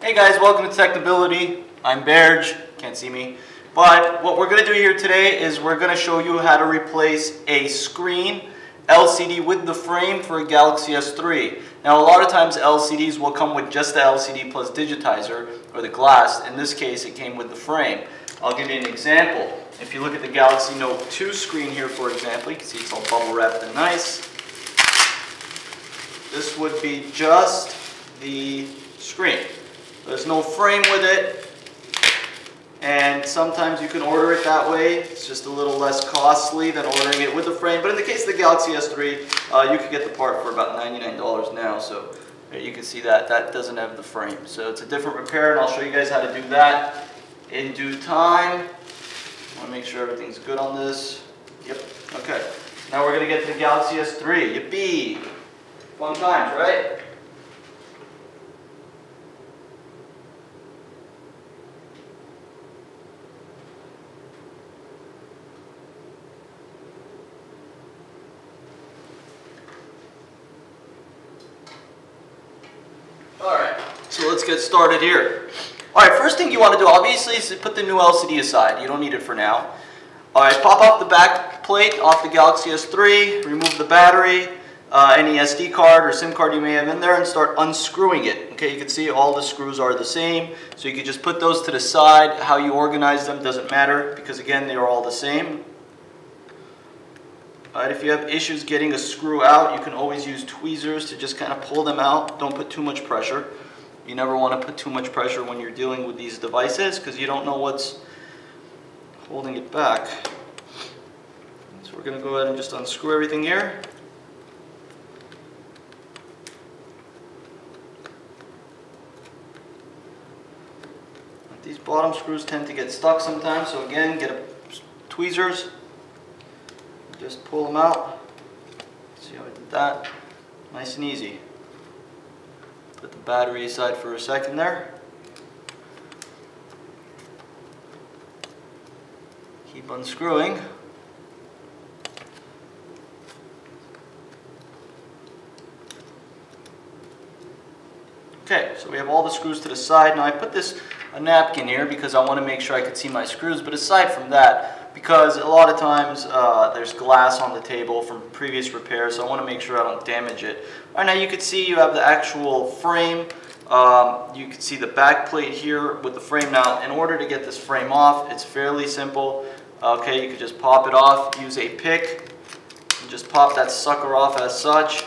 Hey guys, welcome to Technability. I'm Berge, can't see me. But what we're going to do here today is we're going to show you how to replace a screen LCD with the frame for a Galaxy S3. Now a lot of times LCDs will come with just the LCD plus digitizer or the glass. In this case it came with the frame. I'll give you an example. If you look at the Galaxy Note 2 screen here, for example, you can see it's all bubble wrapped and nice. This would be just the screen. There's no frame with it, and sometimes you can order it that way. It's just a little less costly than ordering it with the frame. But in the case of the Galaxy S3, you can get the part for about $99 now. So there you can see that doesn't have the frame. So it's a different repair, and I'll show you guys how to do that in due time. I want to make sure everything's good on this. Yep. Okay. Now we're going to get to the Galaxy S3. Yippee! Fun times, right? Alright, so let's get started here. Alright, first thing you want to do obviously is to put the new LCD aside. You don't need it for now. Alright, pop off the back plate off the Galaxy S3, remove the battery, any SD card or SIM card you may have in there, and start unscrewing it. Okay, you can see all the screws are the same, so you can just put those to the side. How you organize them doesn't matter because again they are all the same. Alright, if you have issues getting a screw out, you can always use tweezers to just kind of pull them out. Don't put too much pressure. You never want to put too much pressure when you're dealing with these devices because you don't know what's holding it back. So we're going to go ahead and just unscrew everything here. These bottom screws tend to get stuck sometimes, so again, get tweezers. Just pull them out. See how I did that? Nice and easy. Put the battery aside for a second there. Keep unscrewing. Okay, so we have all the screws to the side. Now I put a napkin here because I want to make sure I could see my screws, but aside from that, because a lot of times there's glass on the table from previous repairs, so I want to make sure I don't damage it. All right, now you can see you have the actual frame. You can see the back plate here with the frame. Now, in order to get this frame off, it's fairly simple. Okay, you could just pop it off, use a pick, and just pop that sucker off as such.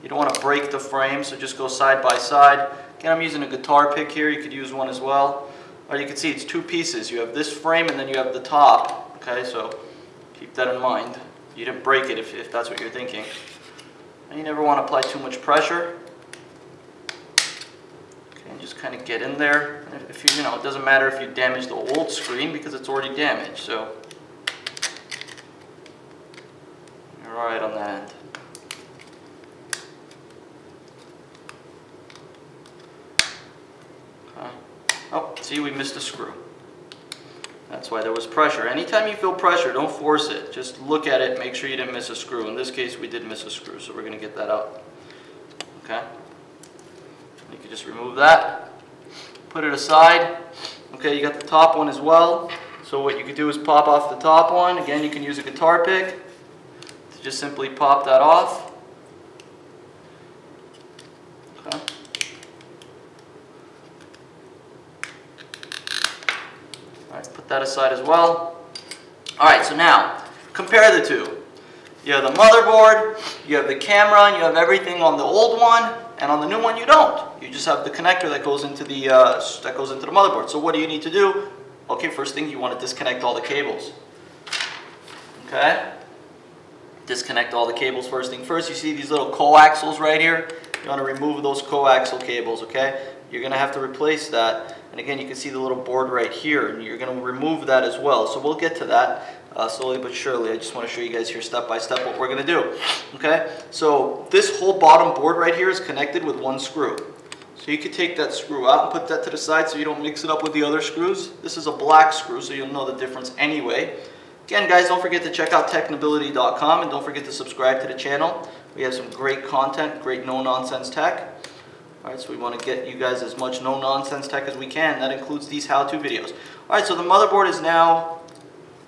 You don't want to break the frame, so just go side by side. Again, I'm using a guitar pick here. You could use one as well. Or you can see it's two pieces. You have this frame and then you have the top. Okay, so keep that in mind. You didn't break it if that's what you're thinking. And you never want to apply too much pressure. Okay, and just kind of get in there. And if you know, it doesn't matter if you damage the old screen because it's already damaged. So you're all right on that end. Oh, see, we missed a screw. That's why there was pressure. Anytime you feel pressure, don't force it. Just look at it, make sure you didn't miss a screw. In this case, we did miss a screw, so we're going to get that out. Okay? You can just remove that. Put it aside. Okay, you got the top one as well. So what you could do is pop off the top one. Again, you can use a guitar pick to just simply pop that off. Okay. Alright, put that aside as well. Alright, so now, compare the two. You have the motherboard, you have the camera, and you have everything on the old one, and on the new one you don't. You just have the connector that goes into the motherboard. So what do you need to do? Okay, first thing, you want to disconnect all the cables. Okay? Disconnect all the cables first thing first. You see these little coaxials right here? You want to remove those coaxial cables, okay? You're going to have to replace that. And again, you can see the little board right here, and you're going to remove that as well. So we'll get to that slowly but surely. I just want to show you guys here step by step what we're going to do. Okay? So this whole bottom board right here is connected with one screw. So you could take that screw out and put that to the side so you don't mix it up with the other screws. This is a black screw, so you'll know the difference anyway. Again, guys, don't forget to check out technability.com and don't forget to subscribe to the channel. We have some great content, great no-nonsense tech. All right, so we want to get you guys as much no-nonsense tech as we can. That includes these how-to videos. All right, so the motherboard is now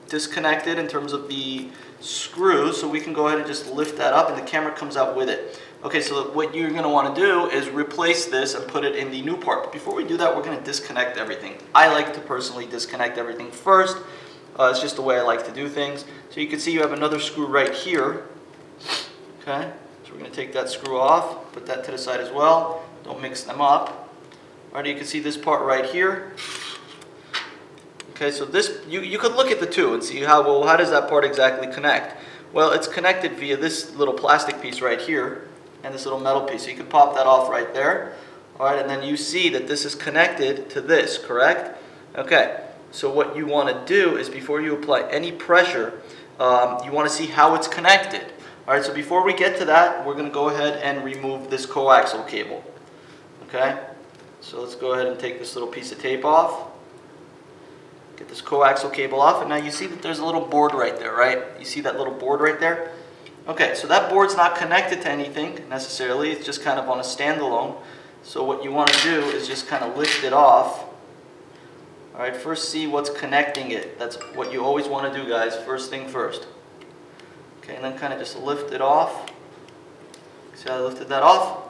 disconnected in terms of the screws, so we can go ahead and just lift that up and the camera comes out with it. Okay, so what you're going to want to do is replace this and put it in the new part. But before we do that, we're going to disconnect everything. I like to personally disconnect everything first. It's just the way I like to do things. So you can see you have another screw right here. Okay, so we're going to take that screw off, put that to the side as well. Don't mix them up. All right, you can see this part right here. Okay, so this, you could look at the two and see how does that part exactly connect? Well, it's connected via this little plastic piece right here and this little metal piece. So you can pop that off right there. All right, and then you see that this is connected to this, correct? Okay, so what you want to do is before you apply any pressure, you want to see how it's connected. All right, so before we get to that, we're going to go ahead and remove this coaxial cable. Okay, so let's go ahead and take this little piece of tape off. Get this coaxial cable off, and now you see that there's a little board right there, right? You see that little board right there? Okay, so that board's not connected to anything necessarily. It's just kind of on a standalone. So what you want to do is just kind of lift it off. All right, first see what's connecting it. That's what you always want to do, guys. First thing first. Okay, and then kind of just lift it off. See how I lifted that off?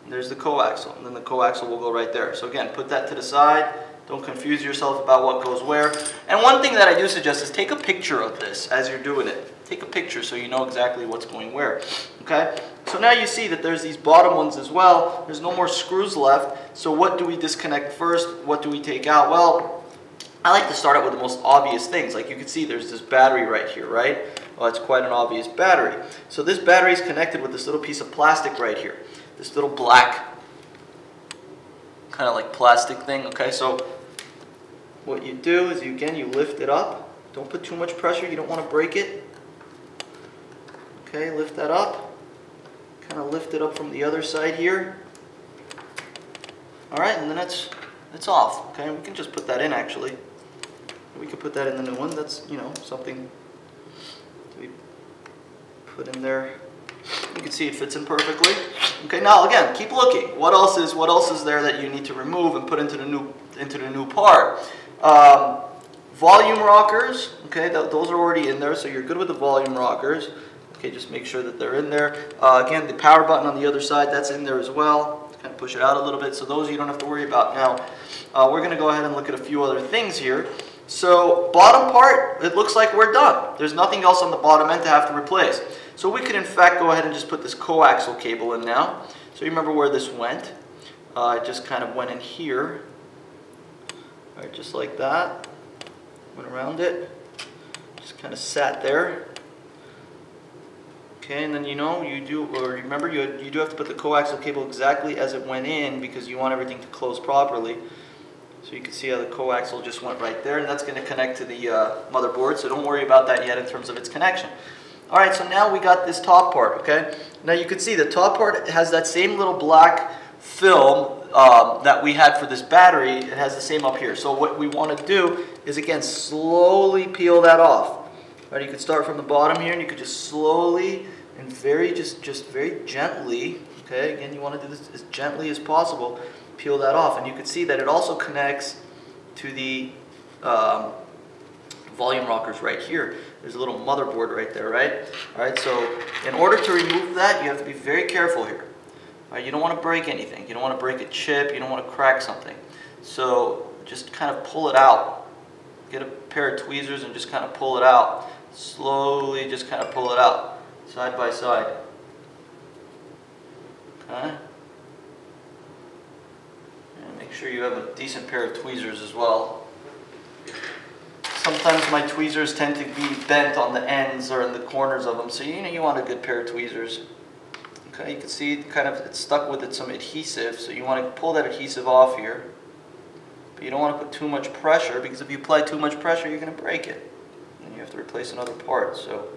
And there's the coaxial, and then the coaxial will go right there. So again, put that to the side. Don't confuse yourself about what goes where. And one thing that I do suggest is take a picture of this as you're doing it. Take a picture so you know exactly what's going where. Okay? So now you see that there's these bottom ones as well. There's no more screws left. So what do we disconnect first? What do we take out? Well, I like to start out with the most obvious things. Like you can see there's this battery right here, right? Well, it's quite an obvious battery. So this battery is connected with this little piece of plastic right here. This little black kind of like plastic thing. Okay, so what you do is you lift it up. Don't put too much pressure. You don't want to break it. Okay, lift that up. Kind of lift it up from the other side here. All right, and then it's off. Okay, we can just put that in actually. We could put that in the new one. That's, you know, something we put in there. You can see it fits in perfectly. Okay, now again, keep looking. What else is there that you need to remove and put into the new part? Volume rockers. Okay, those are already in there, so you're good with the volume rockers. Okay, just make sure that they're in there. Again, the power button on the other side, that's in there as well. Just kind of push it out a little bit, so those you don't have to worry about. Now, we're going to go ahead and look at a few other things here. So, bottom part, it looks like we're done. There's nothing else on the bottom end to have to replace. So we could in fact go ahead and just put this coaxial cable in now. So you remember where this went. It just kind of went in here. All right, just like that. Went around it. Just kind of sat there. Okay, and then you remember you do have to put the coaxial cable exactly as it went in because you want everything to close properly. So you can see how the coaxial just went right there, and that's going to connect to the motherboard, so don't worry about that yet in terms of its connection. Alright, so now we got this top part, okay? Now you can see the top part has that same little black film that we had for this battery. It has the same up here. So what we want to do is, again, slowly peel that off. Right, you can start from the bottom here, and you can just slowly and very gently, okay, again, you want to do this as gently as possible, peel that off. And you can see that it also connects to the volume rockers right here. There's a little motherboard right there, right? All right, so in order to remove that, you have to be very careful here. All right, you don't want to break anything. You don't want to break a chip. You don't want to crack something. So just kind of pull it out. Get a pair of tweezers and just kind of pull it out. Slowly just kind of pull it out, side by side. Okay? And make sure you have a decent pair of tweezers as well. Sometimes my tweezers tend to be bent on the ends or in the corners of them, so you want a good pair of tweezers. Okay, you can see it's stuck with some adhesive, so you want to pull that adhesive off here. But you don't want to put too much pressure, because if you apply too much pressure, you're going to break it. And you have to replace another part, so.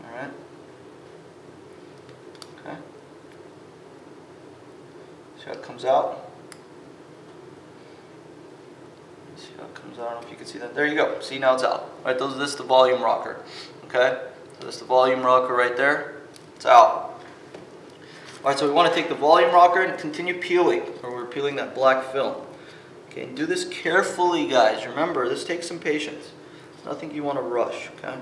Alright. Okay. See how it comes out? See how it comes out? I don't know if you can see that. There you go. See, now it's out. All right, this is the volume rocker. Okay? So that's the volume rocker right there. It's out. Alright, so we want to take the volume rocker and continue peeling, or we're peeling that black film. Okay, and do this carefully, guys. Remember, this takes some patience. It's nothing you want to rush, okay?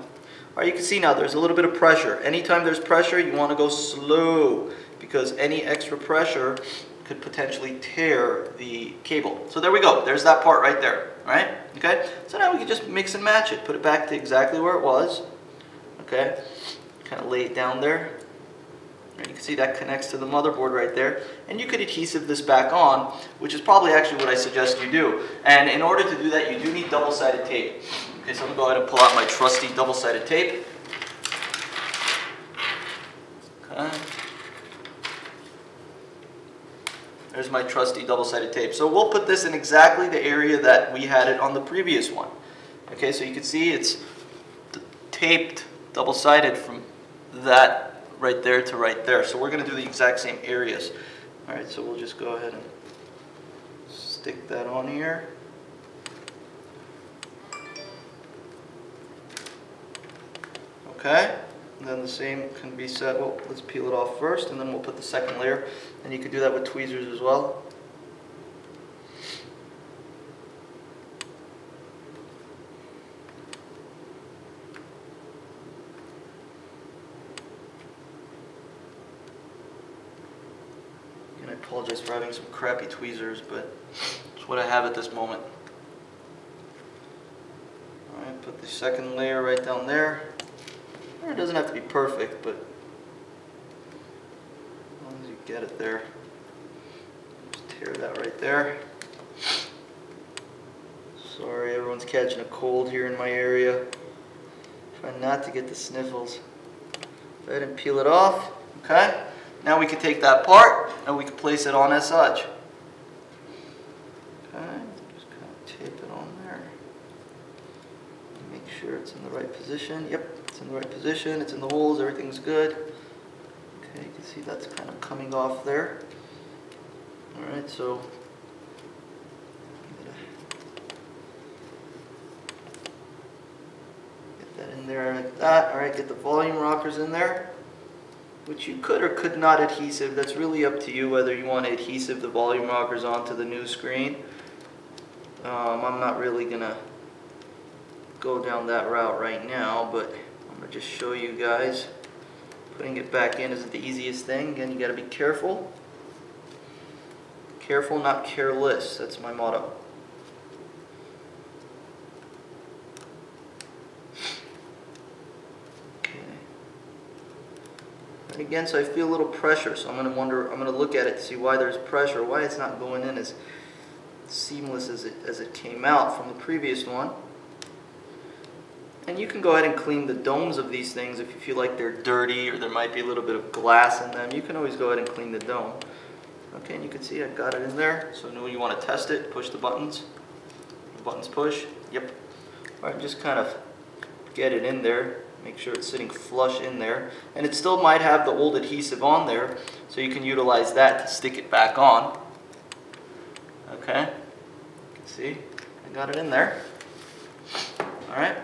Alright, you can see now there's a little bit of pressure. Anytime there's pressure, you want to go slow, because any extra pressure could potentially tear the cable. So there we go. There's that part right there, right? Okay? So now we can just mix and match it. Put it back to exactly where it was. Okay? Kind of lay it down there. And you can see that connects to the motherboard right there. And you could adhesive this back on, which is probably actually what I suggest you do. And in order to do that, you do need double-sided tape. Okay, so I'm going to go ahead and pull out my trusty double-sided tape. Okay. There's my trusty double-sided tape. So we'll put this in exactly the area that we had it on the previous one. Okay, so you can see it's taped double-sided from that right there to right there. So we're going to do the exact same areas. Alright, so we'll just go ahead and stick that on here. Okay. And then the same can be said, well, let's peel it off first, and then we'll put the second layer. And you can do that with tweezers as well. And I apologize for having some crappy tweezers, but it's what I have at this moment. Alright, put the second layer right down there. It doesn't have to be perfect, but as long as you get it there. Just tear that right there. Sorry, everyone's catching a cold here in my area. Try not to get the sniffles. Go ahead and peel it off. Okay? Now we can take that part and we can place it on as such. Okay, just kind of tape it on there. Make sure it's in the right position. Yep. It's in the right position, it's in the holes, everything's good. Okay, you can see that's kind of coming off there. Alright, so get that in there like that. Alright, get the volume rockers in there, which you could or could not adhesive. That's really up to you whether you want to adhesive the volume rockers onto the new screen. I'm not really going to go down that route right now, but I'm going to just show you guys. Putting it back in isn't the easiest thing. Again, you got to be careful. Careful, not careless. That's my motto. Okay. And again, so I feel a little pressure, so I'm going to look at it to see why there's pressure, why it's not going in as seamless as it came out from the previous one. And you can go ahead and clean the domes of these things if you feel like they're dirty or there might be a little bit of glass in them. You can always go ahead and clean the dome. Okay, and you can see I got it in there. So now when you want to test it, push the buttons. The buttons push. Yep. Alright, just kind of get it in there. Make sure it's sitting flush in there. And it still might have the old adhesive on there, so you can utilize that to stick it back on. Okay. You can see I got it in there. Alright.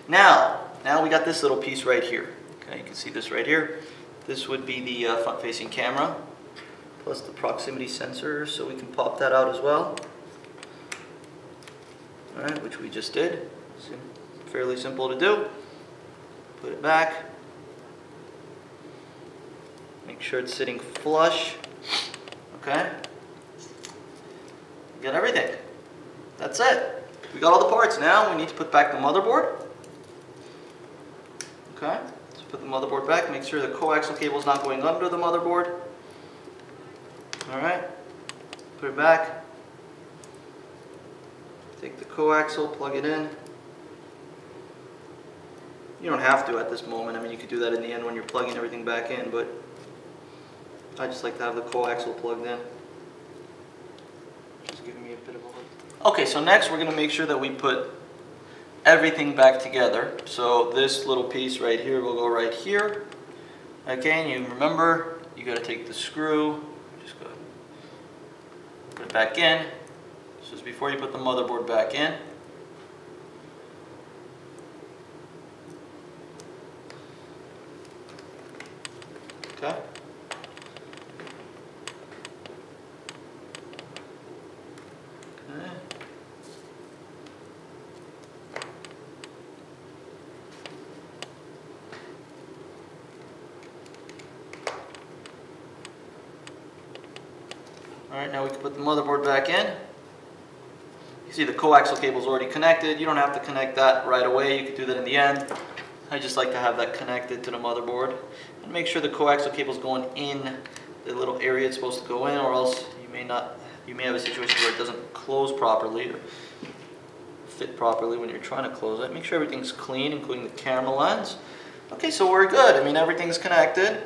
Now we got this little piece right here. Okay, you can see this right here. This would be the front-facing camera, plus the proximity sensor, so we can pop that out as well. All right, which we just did. It's fairly simple to do. Put it back. Make sure it's sitting flush. Okay. We got everything. That's it. We got all the parts. Now we need to put back the motherboard. Okay, so put the motherboard back, make sure the coaxial cable is not going under the motherboard. Alright, put it back. Take the coaxial, plug it in. You don't have to at this moment, I mean you could do that in the end when you're plugging everything back in, but I just like to have the coaxial plugged in. Just giving me a bit of a look. Okay, so next we're going to make sure that we put everything back together. So this little piece right here will go right here. Okay, and you remember you got to take the screw, just go put it back in. This is before you put the motherboard back in. Okay. Alright, now we can put the motherboard back in. You see the coaxial cable is already connected. You don't have to connect that right away. You can do that in the end. I just like to have that connected to the motherboard. And make sure the coaxial cable is going in the little area it's supposed to go in, or else you may have a situation where it doesn't close properly or fit properly when you're trying to close it. Make sure everything's clean, including the camera lens. Okay, so we're good. I mean, everything's connected.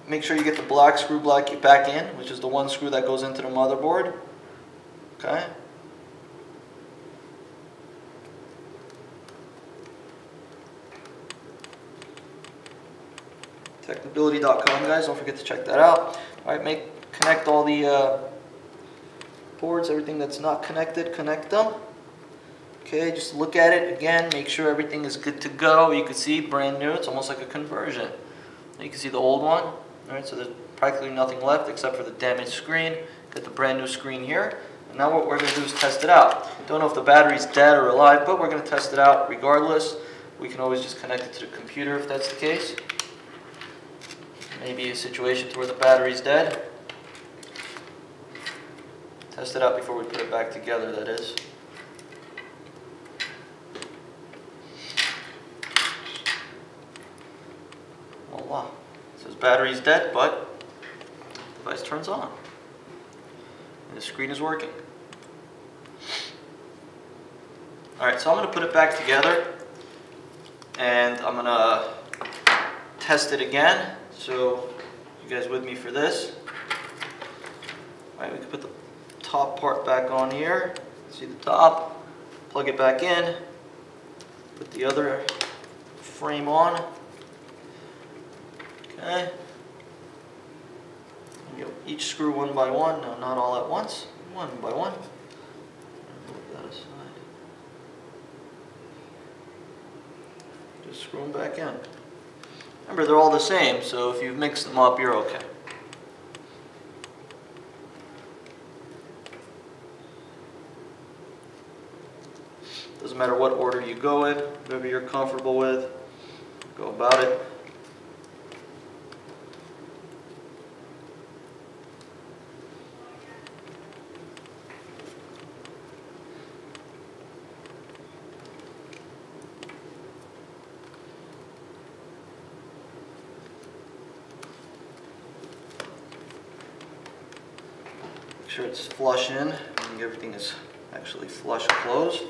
Make sure you get the black screw back in, which is the one screw that goes into the motherboard. Okay. Technability.com, guys. Don't forget to check that out. All right, connect all the boards. Everything that's not connected, connect them. Okay, just look at it again. Make sure everything is good to go. You can see brand new. It's almost like a conversion. You can see the old one. All right, so there's practically nothing left except for the damaged screen. Got the brand new screen here. And now what we're going to do is test it out. Don't know if the battery's dead or alive, but we're going to test it out regardless. We can always just connect it to the computer if that's the case. Maybe a situation to where the battery's dead. Test it out before we put it back together, that is. Voila. It says battery's dead, but the device turns on. And the screen is working. Alright, so I'm going to put it back together. And I'm going to test it again. So, you guys with me for this? Alright, we can put the top part back on here. See the top. Plug it back in. Put the other frame on. Okay. Each screw one by one. No, not all at once. One by one. Move that aside. Just screw them back in. Remember, they're all the same, so if you've mixed them up, you're okay. Doesn't matter what order you go in, whatever you're comfortable with, go about it. Make sure it's flush in, and everything is actually flush closed.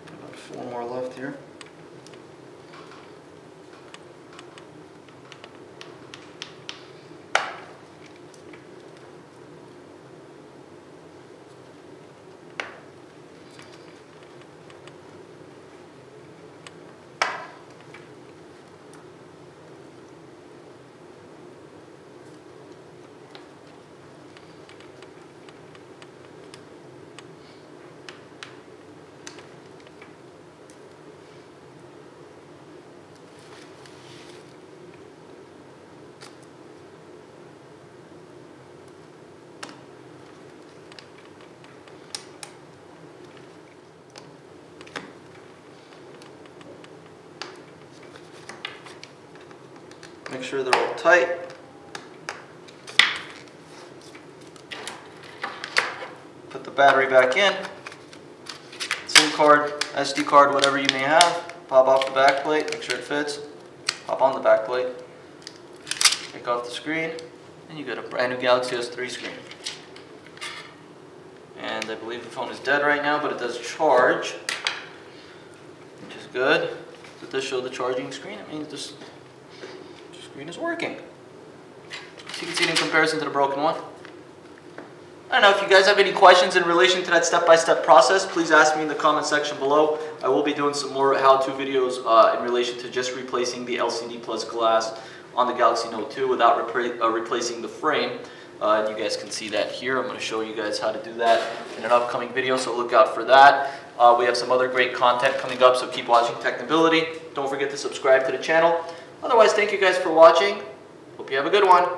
About 4 more left here. Make sure they're all tight. Put the battery back in. SIM card, SD card, whatever you may have. Pop off the back plate, make sure it fits. Pop on the back plate. Take off the screen, and you get a brand new Galaxy S3 screen. And I believe the phone is dead right now, but it does charge, which is good. It does show the charging screen. It means this screen is working. So you can see it in comparison to the broken one. I don't know, if you guys have any questions in relation to that step-by-step process, please ask me in the comment section below. I will be doing some more how-to videos in relation to just replacing the LCD plus glass on the Galaxy Note 2 without replacing the frame. And you guys can see that here. I'm going to show you guys how to do that in an upcoming video, so look out for that. We have some other great content coming up, so keep watching Technability. Don't forget to subscribe to the channel. Otherwise, thank you guys for watching. Hope you have a good one.